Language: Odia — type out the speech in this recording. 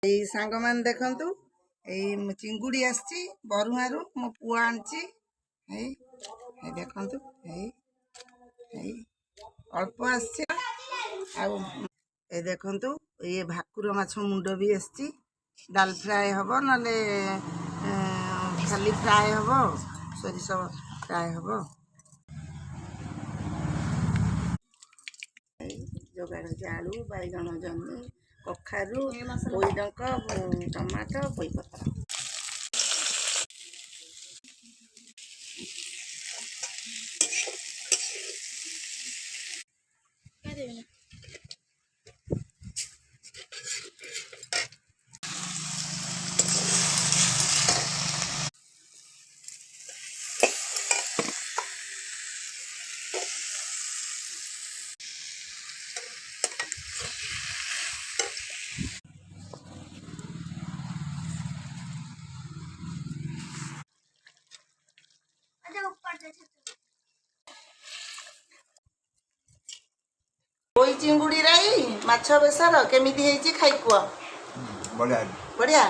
ଏଇ ସାଙ୍ଗମାନେ ଦେଖନ୍ତୁ ଏଇ ଚିଙ୍ଗୁଡ଼ି ଆସିଛି ବରୁହାରୁ ମୋ ପୁଅ ଆଣିଛି। ଏଇ ଏଇ ଦେଖନ୍ତୁ ଏଇ ଏଇ ଅଳ୍ପ ଆସିଛି ଆଉ ଏ ଦେଖନ୍ତୁ ଇଏ ଭାକୁର ମାଛ ମୁଣ୍ଡ ବି ଆସିଛି। ଡାଲ ଫ୍ରାଏ ହବ ନହେଲେ ଖାଲି ଫ୍ରାଏ ହବ ସୋରିଷ ଫ୍ରାଏ ହବ। ଯୋଗାଡ଼ ହେଉଛି ଆଳୁ ବାଇଗଣ ଜହ୍ନି କଖାରୁ ପୋଇଡଙ୍କ ଟମାଟୋ ପୋଇପତ୍ର। ପୋଇ ଚିଙ୍ଗୁଡ଼ି ରାଇ ମାଛ ବେସର କେମିତି ହେଇଛି ଖାଇ କୁହ। ବଢ଼ିଆ ବଢ଼ିଆ।